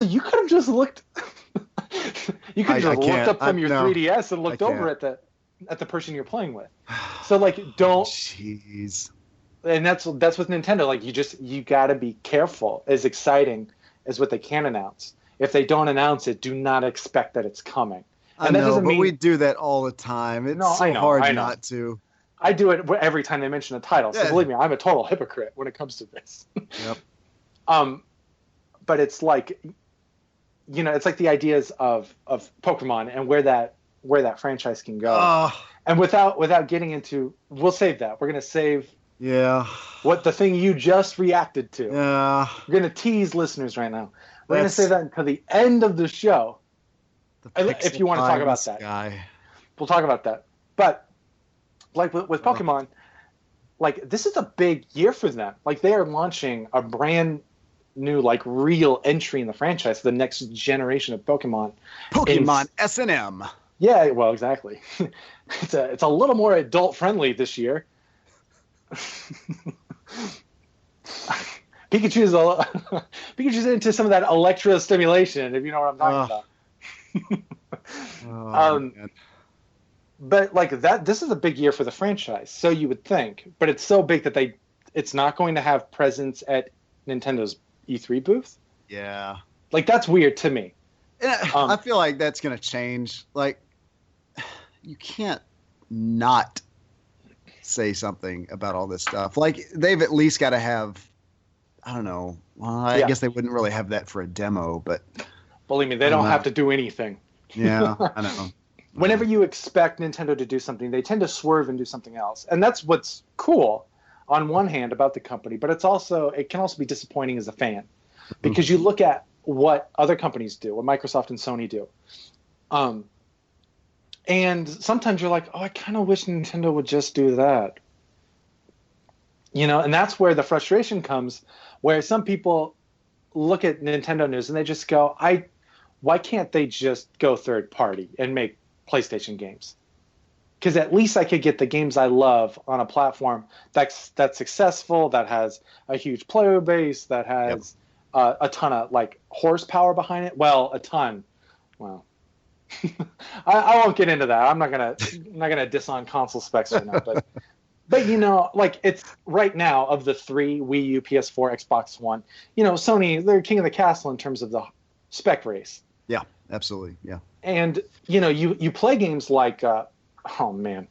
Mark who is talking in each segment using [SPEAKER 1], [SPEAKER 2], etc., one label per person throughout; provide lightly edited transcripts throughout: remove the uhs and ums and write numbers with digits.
[SPEAKER 1] You could have just looked. You could have
[SPEAKER 2] I
[SPEAKER 1] just looked
[SPEAKER 2] can't.
[SPEAKER 1] up from your
[SPEAKER 2] No,
[SPEAKER 1] 3DS and
[SPEAKER 2] I
[SPEAKER 1] looked over
[SPEAKER 2] can't.
[SPEAKER 1] at the person you're playing with. So like, don't.
[SPEAKER 2] Jeez.
[SPEAKER 1] And that's with Nintendo. Like, you got to be careful. As exciting as what they can announce, if they don't announce it, do not expect that it's coming.
[SPEAKER 2] I
[SPEAKER 1] And that
[SPEAKER 2] know,
[SPEAKER 1] doesn't
[SPEAKER 2] but we
[SPEAKER 1] mean
[SPEAKER 2] do that all the time. It's
[SPEAKER 1] no.
[SPEAKER 2] so hard
[SPEAKER 1] I know.
[SPEAKER 2] not to.
[SPEAKER 1] I do it every time they mention a title. So
[SPEAKER 2] Yeah.
[SPEAKER 1] believe me, I'm a total hypocrite when it comes to this.
[SPEAKER 2] Yep.
[SPEAKER 1] um, but it's like, it's like the ideas of Pokemon and where that franchise can go.
[SPEAKER 2] Oh,
[SPEAKER 1] And without getting into, we'll save that. We're gonna save
[SPEAKER 2] yeah.
[SPEAKER 1] what the thing you just reacted to.
[SPEAKER 2] Yeah.
[SPEAKER 1] We're gonna tease listeners right now. We're gonna
[SPEAKER 2] That's
[SPEAKER 1] save that until the end of the show.
[SPEAKER 2] the
[SPEAKER 1] If
[SPEAKER 2] pixel
[SPEAKER 1] you want to
[SPEAKER 2] pie
[SPEAKER 1] talk
[SPEAKER 2] in the
[SPEAKER 1] about that,
[SPEAKER 2] sky.
[SPEAKER 1] we'll talk about that. But like with
[SPEAKER 2] Oh,
[SPEAKER 1] Pokemon, like this is a big year for them. Like they are launching a brand new, like real entry in the franchise, the next generation of Pokemon.
[SPEAKER 2] Pokemon S&M.
[SPEAKER 1] Yeah, well, exactly. It's a little more adult friendly this year. Pikachu's Pikachu's into some of that electrostimulation, if you know what I'm talking about.
[SPEAKER 2] Oh,
[SPEAKER 1] Um,
[SPEAKER 2] man.
[SPEAKER 1] but like that, this is a big year for the franchise, so you would think. But it's so big that it's not going to have presence at Nintendo's E3 booth.
[SPEAKER 2] Yeah.
[SPEAKER 1] Like that's weird to me.
[SPEAKER 2] And
[SPEAKER 1] Um,
[SPEAKER 2] I feel like that's going to change. Like, you can't not say something about all this stuff. Like, they've at least got to have, I don't know. Well, I
[SPEAKER 1] Yeah.
[SPEAKER 2] guess they wouldn't really have that for a demo, but
[SPEAKER 1] Believe me, they
[SPEAKER 2] I don't
[SPEAKER 1] don't
[SPEAKER 2] know.
[SPEAKER 1] have to do anything.
[SPEAKER 2] Yeah, I know.
[SPEAKER 1] Whenever you expect Nintendo to do something, they tend to swerve and do something else. And that's what's cool on one hand about the company, but it can also be disappointing as a fan because you look at what other companies do, what Microsoft and Sony do. And sometimes you're like, oh, I kind of wish Nintendo would just do that. And that's where the frustration comes, where some people look at Nintendo news and they just go, why can't they just go third party and make PlayStation games? Because at least I could get the games I love on a platform that's successful, that has a huge player base, that has a ton of like horsepower behind it. Well, a ton. Well, I won't get into that. I'm not gonna diss on console specs right now, but like it's right now of the three, Wii U, PS4, Xbox One. Sony, they're king of the castle in terms of the spec race.
[SPEAKER 2] Yeah, absolutely. Yeah.
[SPEAKER 1] And you play games like oh man,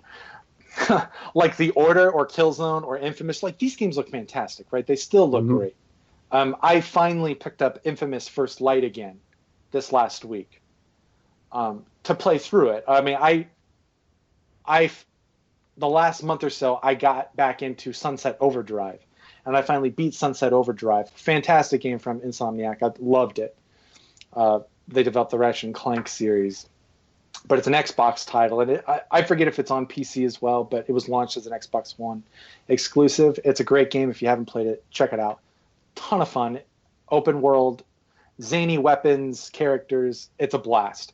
[SPEAKER 1] like The Order or Killzone or Infamous. Like these games look fantastic, right? They still look great. I finally picked up Infamous First Light again this last week to play through it. I mean, I the last month or so I got back into Sunset Overdrive, and I finally beat Sunset Overdrive. Fantastic game from Insomniac. I loved it. They developed the Ratchet and Clank series, but it's an Xbox title, and I forget if it's on PC as well, but it was launched as an Xbox One exclusive. It's a great game. If you haven't played it, check it out. Ton of fun, open world, zany weapons, characters. It's a blast.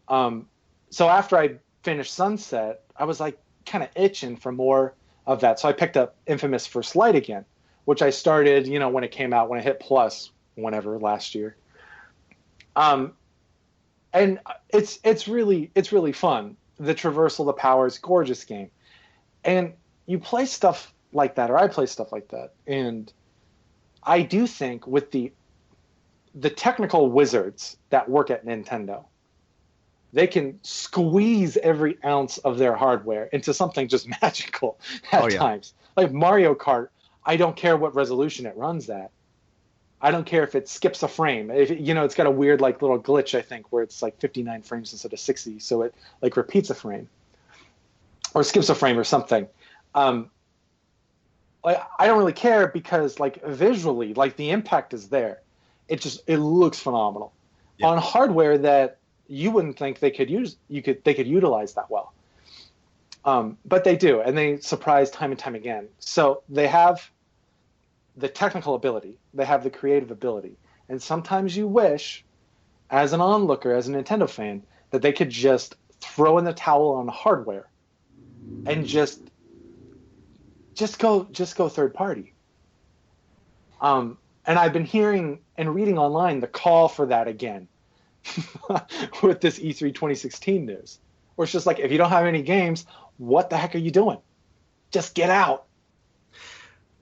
[SPEAKER 1] So after I finished Sunset, I was like kind of itching for more of that. So I picked up Infamous First Light again, which I started, when it came out, when it hit Plus, whenever last year. And it's really fun. The traversal, the powers, gorgeous game. And you play stuff like that, or I play stuff like that, and I do think with the technical wizards that work at Nintendo, they can squeeze every ounce of their hardware into something just magical at times. Like Mario Kart, I don't care what resolution it runs at. I don't care if it skips a frame. It's got a weird like little glitch, I think, where it's like 59 frames instead of 60, so it like repeats a frame or skips a frame or something. Like I don't really care because like visually, like the impact is there. It looks phenomenal on hardware that you wouldn't think they could utilize that well. But they do, and they surprise time and time again. So they have the technical ability, they have the creative ability, and sometimes you wish, as an onlooker, as a Nintendo fan, that they could just throw in the towel on hardware and just go third party. And I've been hearing and reading online the call for that again with this E3 2016 news. Where it's just like, if you don't have any games, what the heck are you doing? Just get out.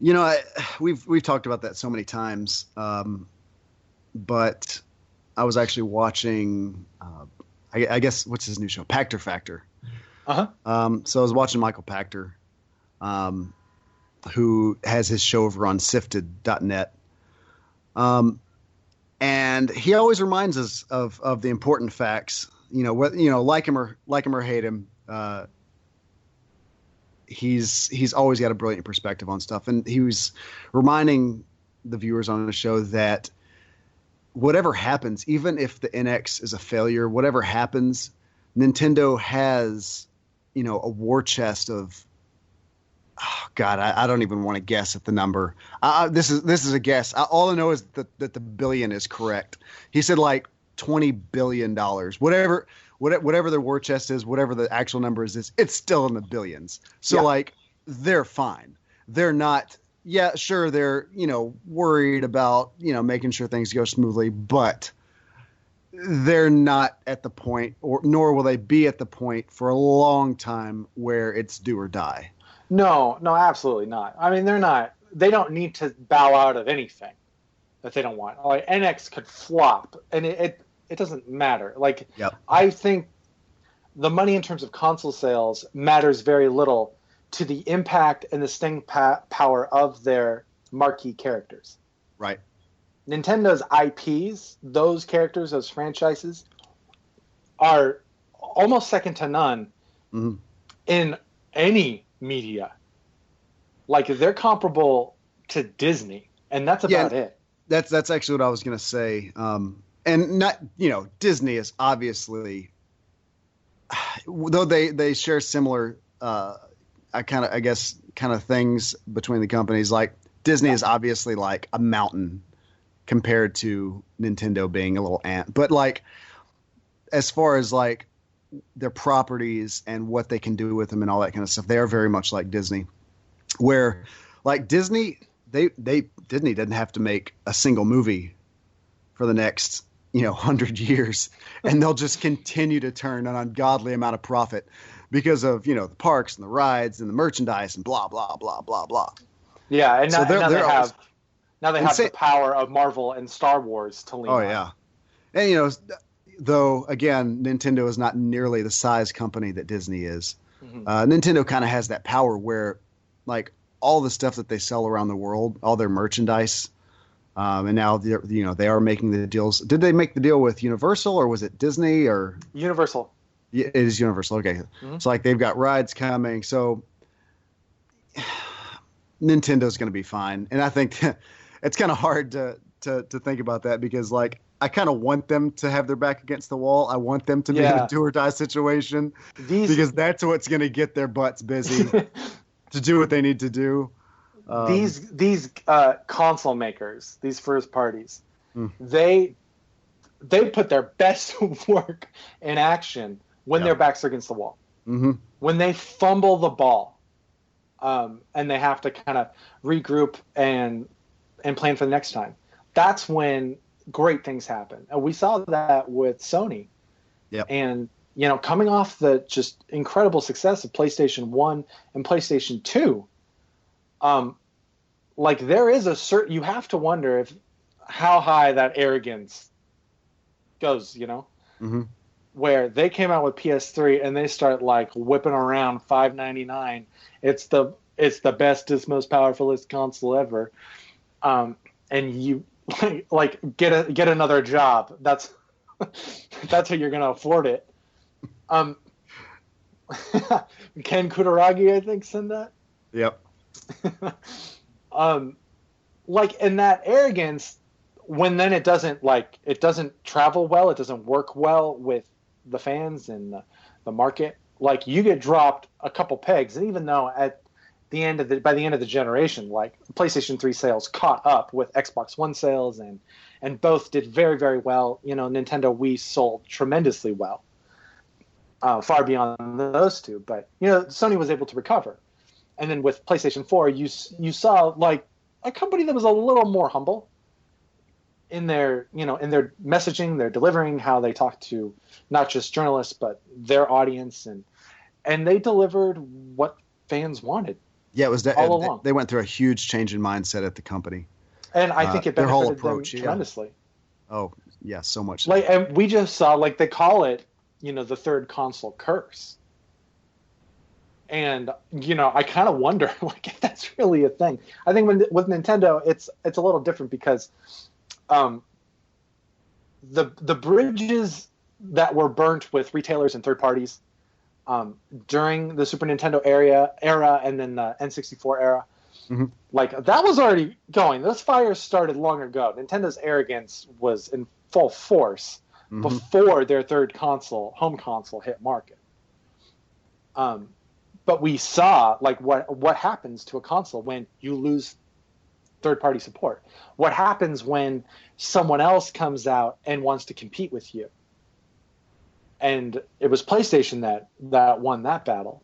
[SPEAKER 2] You know, we've talked about that so many times, but I was actually watching, I guess, what's his new show? Pachter Factor.
[SPEAKER 1] Uh-huh.
[SPEAKER 2] So I was watching Michael Pachter, who has his show over on sifted.net. And he always reminds us of the important facts. You know, like him or hate him, he's always got a brilliant perspective on stuff. And he was reminding the viewers on the show that whatever happens, even if the NX is a failure, whatever happens, Nintendo has, you know, a war chest of, oh God, I don't even want to guess at the number. This is a guess. All I know is that the billion is correct. He said like $20 billion, whatever their war chest is, whatever the actual number is, it's still in the billions. So like, they're fine. They're not, yeah, sure. They're, you know, worried about, you know, making sure things go smoothly, but they're not at the point, nor will they be at the point for a long time where it's do or die.
[SPEAKER 1] No, absolutely not. I mean, they don't need to bow out of anything that they don't want. Like, NX could flop, and it doesn't matter. Like, I think the money in terms of console sales matters very little to the impact and the staying power of their marquee characters.
[SPEAKER 2] Right.
[SPEAKER 1] Nintendo's IPs, those characters, those franchises, are almost second to none in any media. Like, they're comparable to Disney, and that's about it.
[SPEAKER 2] That's actually what I was going to say. And not, you know, Disney is obviously, though they share similar, kind of things between the companies. Like, Disney is obviously like a mountain compared to Nintendo being a little ant. But like, as far as like their properties and what they can do with them and all that kind of stuff, they are very much like Disney, where like Disney didn't have to make a single movie for the next, you know, 100 years, and they'll just continue to turn an ungodly amount of profit because of, you know, the parks and the rides and the merchandise and blah, blah, blah, blah, blah.
[SPEAKER 1] Yeah. And so now they have the power of Marvel and Star Wars to lean on.
[SPEAKER 2] Yeah. And, you know, though, again, Nintendo is not nearly the size company that Disney is. Nintendo kind of has that power where, like, all the stuff that they sell around the world, all their merchandise, and now they are making the deals. Did they make the deal with Universal, or was it Disney, or
[SPEAKER 1] Universal?
[SPEAKER 2] Yeah, it is Universal. Okay, so like they've got rides coming, so Nintendo's going to be fine. And I think it's kind of hard to think about that, because like, I kind of want them to have their back against the wall. I want them to be in a do or die situation, because that's what's going to get their butts busy to do what they need to do.
[SPEAKER 1] These console makers, these first parties, they put their best work in action when their backs are against the wall. When they fumble the ball, and they have to kind of regroup and plan for the next time. That's when great things happen. And we saw that with Sony. And, you know, coming off the just incredible success of PlayStation 1 and PlayStation 2, like, there is a certain, you have to wonder how high that arrogance goes, you know, where they came out with PS3 and they start like whipping around $599. It's the bestest, most powerfulest console ever. And you like get another job. That's how you're going to afford it. Ken Kutaragi, I think, said that.
[SPEAKER 2] Yep.
[SPEAKER 1] Like, in that arrogance, when then it doesn't travel well, it doesn't work well with the fans and the market. Like, you get dropped a couple pegs, and even though by the end of the generation, like, PlayStation 3 sales caught up with Xbox One sales, and both did very, very well. You know, Nintendo Wii sold tremendously well, far beyond those two. But, you know, Sony was able to recover. And then with PlayStation 4, you saw like a company that was a little more humble, in their messaging, they're delivering how they talk to not just journalists but their audience, and they delivered what fans wanted.
[SPEAKER 2] Yeah, it was
[SPEAKER 1] all along.
[SPEAKER 2] They went through a huge change in mindset at the company,
[SPEAKER 1] and I think it
[SPEAKER 2] their whole
[SPEAKER 1] benefited
[SPEAKER 2] approach,
[SPEAKER 1] them tremendously.
[SPEAKER 2] Oh yeah, so much. So.
[SPEAKER 1] Like, and we just saw, like, they call it, the third console curse. And, I kind of wonder, like, if that's really a thing. I think with Nintendo, it's a little different because the bridges that were burnt with retailers and third parties during the Super Nintendo era and then the N64 era, like, that was already going. Those fires started long ago. Nintendo's arrogance was in full force before their third home console hit market. But we saw, like, what happens to a console when you lose third-party support. What happens when someone else comes out and wants to compete with you? And it was PlayStation that won that battle.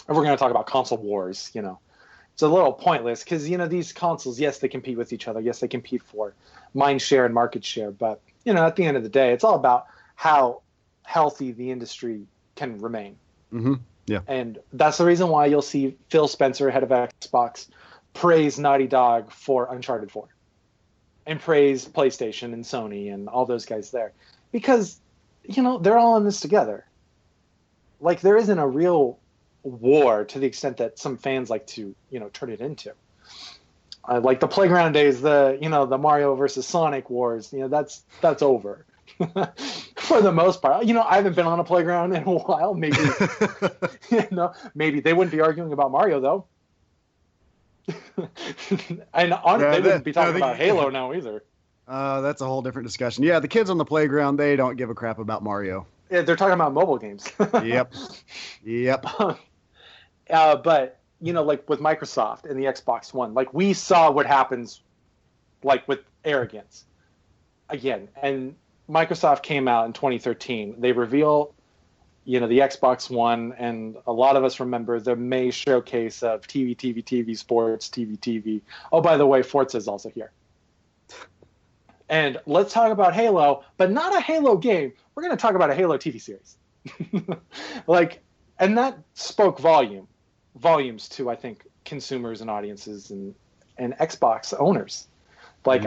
[SPEAKER 1] And we're going to talk about console wars, It's a little pointless because, these consoles, yes, they compete with each other. Yes, they compete for mind share and market share. But, at the end of the day, it's all about how healthy the industry can remain.
[SPEAKER 2] Mm-hmm. Yeah.
[SPEAKER 1] And that's the reason why you'll see Phil Spencer, head of Xbox, praise Naughty Dog for Uncharted 4 and praise PlayStation and Sony and all those guys there. Because, they're all in this together. Like, there isn't a real war to the extent that some fans like to, turn it into. Like the Playground days, the Mario versus Sonic wars, that's over. For the most part, I haven't been on a playground in a while. Maybe, maybe they wouldn't be arguing about Mario though. And they wouldn't be talking about Halo now either.
[SPEAKER 2] That's a whole different discussion. Yeah, the kids on the playground, they don't give a crap about Mario.
[SPEAKER 1] Yeah, they're talking about mobile games.
[SPEAKER 2] Yep.
[SPEAKER 1] But like with Microsoft and the Xbox One, like we saw what happens, like with arrogance, again, and Microsoft came out in 2013. They reveal, the Xbox One, and a lot of us remember the May showcase of TV, sports, TV. Oh, by the way, Forza is also here. And let's talk about Halo, but not a Halo game. We're going to talk about a Halo TV series. And that spoke volumes to, I think, consumers and audiences and Xbox owners. Like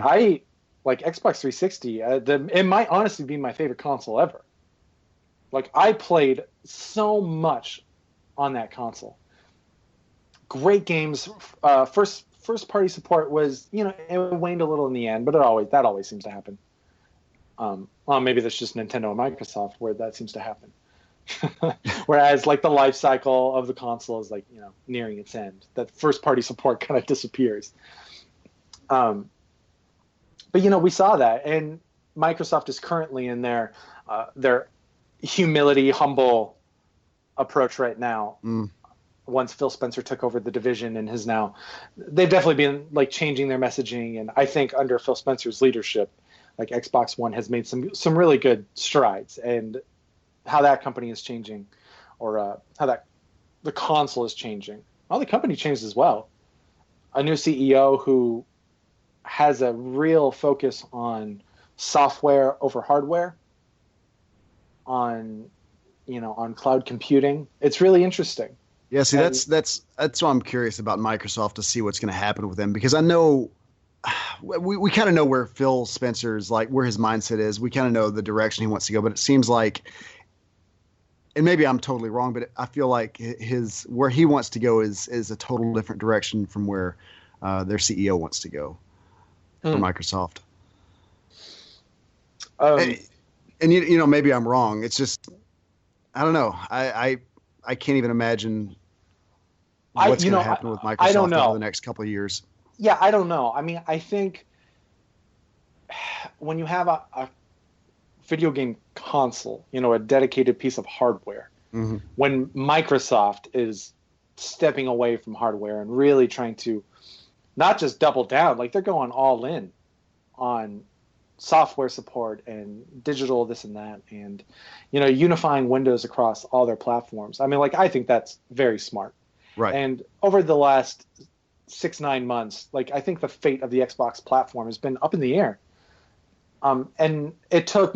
[SPEAKER 1] Xbox 360, it might honestly be my favorite console ever. Like, I played so much on that console. Great games. First party support was, it waned a little in the end, but that always seems to happen. Well, maybe that's just Nintendo and Microsoft where that seems to happen. Whereas, like, the life cycle of the console is, like, nearing its end. That first party support kind of disappears. But, we saw that, and Microsoft is currently in their humility, humble approach right now. Once Phil Spencer took over the division and they've definitely been, like, changing their messaging. And I think under Phil Spencer's leadership, like, Xbox One has made some really good strides, and how that company is changing, or how the console is changing. Well, the company changed as well. A new CEO who has a real focus on software over hardware, on cloud computing. It's really interesting.
[SPEAKER 2] Yeah, see, that's what I'm curious about Microsoft, to see what's going to happen with them, because I know we kind of know where Phil Spencer's, like, where his mindset is. We kind of know the direction he wants to go, but it seems like, and maybe I'm totally wrong, but I feel like where he wants to go is a total different direction from where their CEO wants to go for Microsoft. And maybe I'm wrong. It's just, I don't know. I can't even imagine what's going to happen with Microsoft over the next couple of years.
[SPEAKER 1] Yeah, I don't know. I mean, I think when you have a video game console, a dedicated piece of hardware, when Microsoft is stepping away from hardware and really trying to not just double down, like, they're going all in on software support and digital this and that, and unifying Windows across all their platforms. I mean, like, I think that's very smart.
[SPEAKER 2] Right.
[SPEAKER 1] And over the last 6-9 months, like, I think the fate of the Xbox platform has been up in the air. And it took